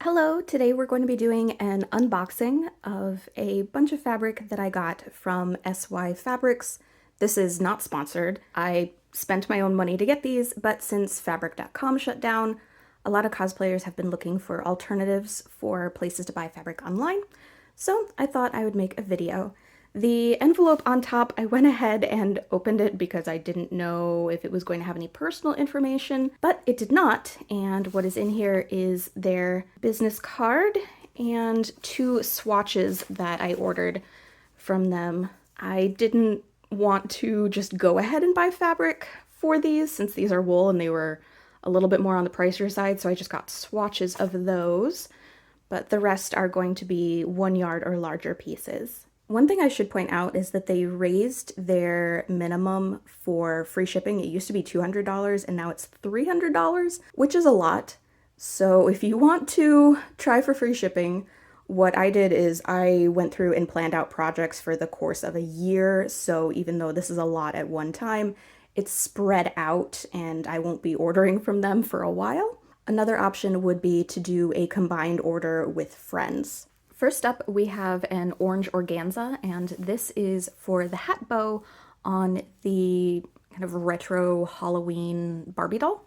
Hello, today we're going to be doing an unboxing of a bunch of fabric that I got from SY Fabrics. This is not sponsored. I spent my own money to get these, but since fabric.com shut down, a lot of cosplayers have been looking for alternatives for places to buy fabric online, so I thought I would make a video. The envelope on top, I went ahead and opened it because I didn't know if it was going to have any personal information, but it did not. And what is in here is their business card and 2 swatches that I ordered from them. I didn't want to just go ahead and buy fabric for these since these are wool and they were a little bit more on the pricier side, so I just got swatches of those, but the rest are going to be 1 yard or larger pieces. One thing I should point out is that they raised their minimum for free shipping. It used to be $200 and now it's $300, which is a lot. So if you want to try for free shipping, what I did is I went through and planned out projects for the course of a year. So even though this is a lot at one time, it's spread out and I won't be ordering from them for a while. Another option would be to do a combined order with friends. First up, we have an orange organza, and this is for the hat bow on the kind of retro Halloween Barbie doll.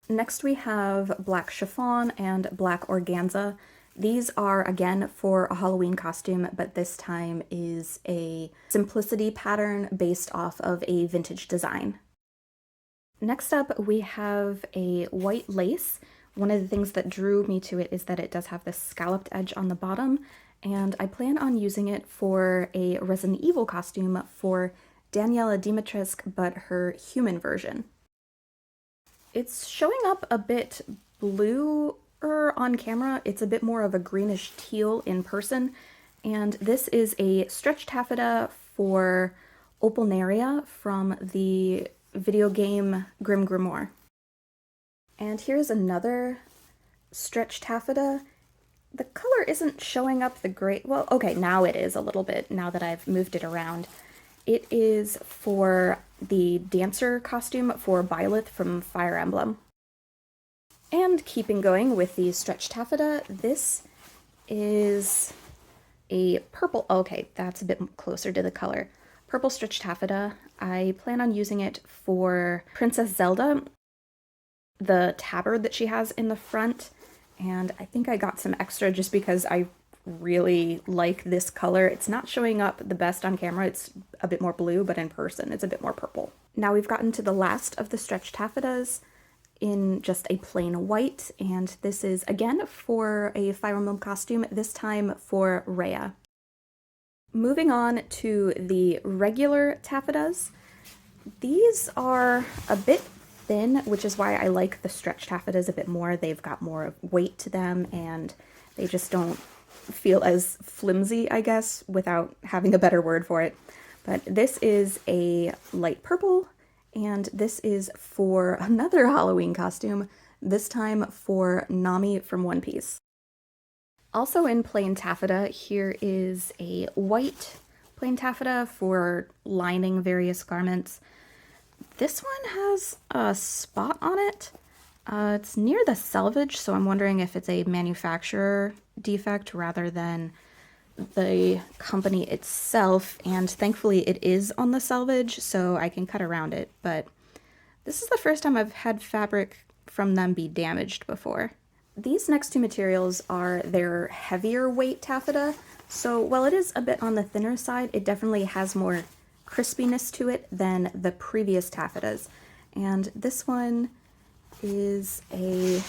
Next we have black chiffon and black organza. These are, again, for a Halloween costume, but this time is a simplicity pattern based off of a vintage design. Next up, we have a white lace. One of the things that drew me to it is that it does have this scalloped edge on the bottom, and I plan on using it for a Resident Evil costume for Daniela Dimitrescu, but her human version. It's showing up a bit bluer on camera. It's a bit more of a greenish teal in person, and this is a stretch taffeta for Opalnaria from the video game Grim Grimoire. And here's another stretch taffeta. The color isn't showing up the great, well, okay, now it is a little bit, now that I've moved it around. It is for the dancer costume for Byleth from Fire Emblem. And keeping going with the stretch taffeta, this is a purple, okay, that's a bit closer to the color. Purple stretch taffeta. I plan on using it for Princess Zelda, the tabard that she has in the front, and I think I got some extra just because I really like this color. It's not showing up the best on camera. It's a bit more blue, but in person it's a bit more purple. Now we've gotten to the last of the stretch taffetas in just a plain white, and this is again for a Fire Emblem costume, this time for Rhea. Moving on to the regular taffetas. These are a bit thin, which is why I like the stretch taffetas a bit more. They've got more weight to them and they just don't feel as flimsy, I guess, without having a better word for it. But this is a light purple, and this is for another Halloween costume, this time for Nami from One Piece. Also in plain taffeta, here is a white plain taffeta for lining various garments. This one has a spot on it. It's near the selvage, so I'm wondering if it's a manufacturer defect rather than the company itself, and thankfully it is on the selvage, so I can cut around it, but this is the first time I've had fabric from them be damaged before. These next 2 materials are their heavier weight taffeta, so while it is a bit on the thinner side, it definitely has more crispiness to it than the previous taffetas. And this one is a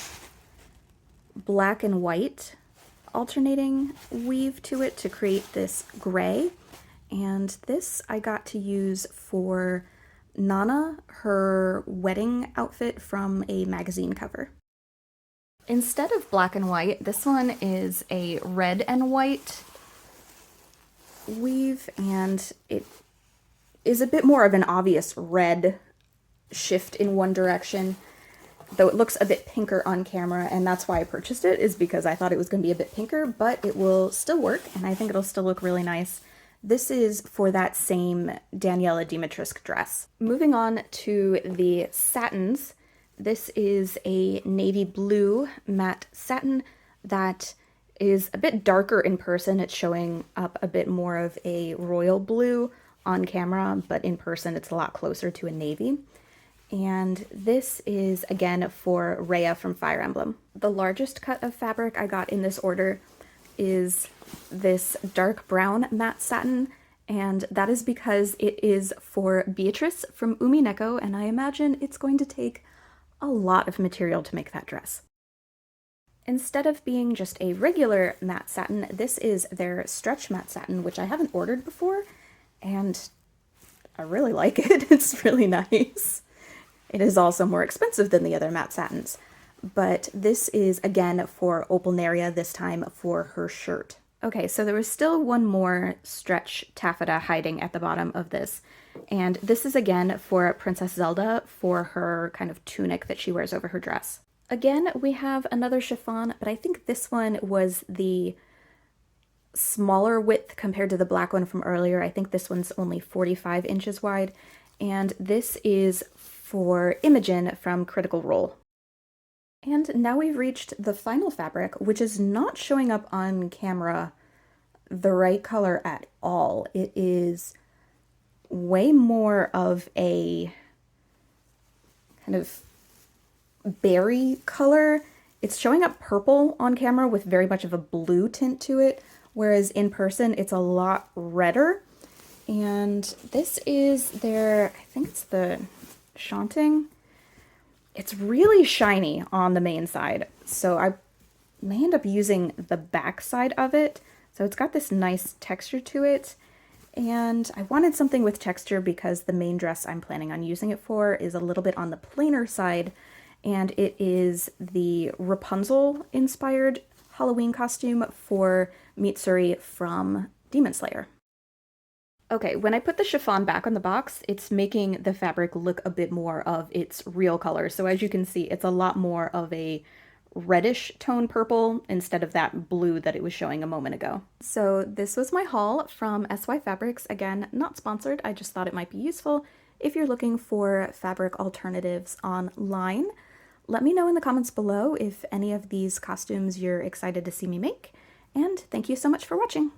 black and white alternating weave to it to create this gray. And this I got to use for Nana, her wedding outfit from a magazine cover. Instead of black and white, this one is a red and white weave, and it is a bit more of an obvious red shift in one direction, though it looks a bit pinker on camera, and that's why I purchased it, is because I thought it was going to be a bit pinker, but it will still work, and I think it'll still look really nice. This is for that same Daniela Dimitrescu dress. Moving on to the satins, this is a navy blue matte satin. that is a bit darker in person. It's showing up a bit more of a royal blue on camera, but in person it's a lot closer to a navy. And this is, again, for Rhea from Fire Emblem. The largest cut of fabric I got in this order is this dark brown matte satin, and that is because it is for Beatrice from Umineko, and I imagine it's going to take a lot of material to make that dress. Instead of being just a regular matte satin, this is their stretch matte satin, which I haven't ordered before, and I really like it. It's really nice. It is also more expensive than the other matte satins, but this is, again, for Opalnaria, this time for her shirt. Okay, so there was still one more stretch taffeta hiding at the bottom of this, and this is, again, for Princess Zelda for her kind of tunic that she wears over her dress. Again, we have another chiffon, but I think this one was the smaller width compared to the black one from earlier. I think this one's only 45 inches wide, and this is for Imogen from Critical Role. And now we've reached the final fabric, which is not showing up on camera the right color at all. It is way more of a kind of berry color. It's showing up purple on camera with very much of a blue tint to it, whereas in person it's a lot redder. And this is their, I think it's the Shanting. It's really shiny on the main side, so I may end up using the back side of it. So it's got this nice texture to it, and I wanted something with texture because the main dress I'm planning on using it for is a little bit on the plainer side, and it is the Rapunzel-inspired Halloween costume for Mitsuri from Demon Slayer. Okay, when I put the chiffon back on the box, it's making the fabric look a bit more of its real color. So as you can see, it's a lot more of a reddish tone purple instead of that blue that it was showing a moment ago. So this was my haul from SY Fabrics. Again, not sponsored, I just thought it might be useful if you're looking for fabric alternatives online. Let me know in the comments below if any of these costumes you're excited to see me make, and thank you so much for watching!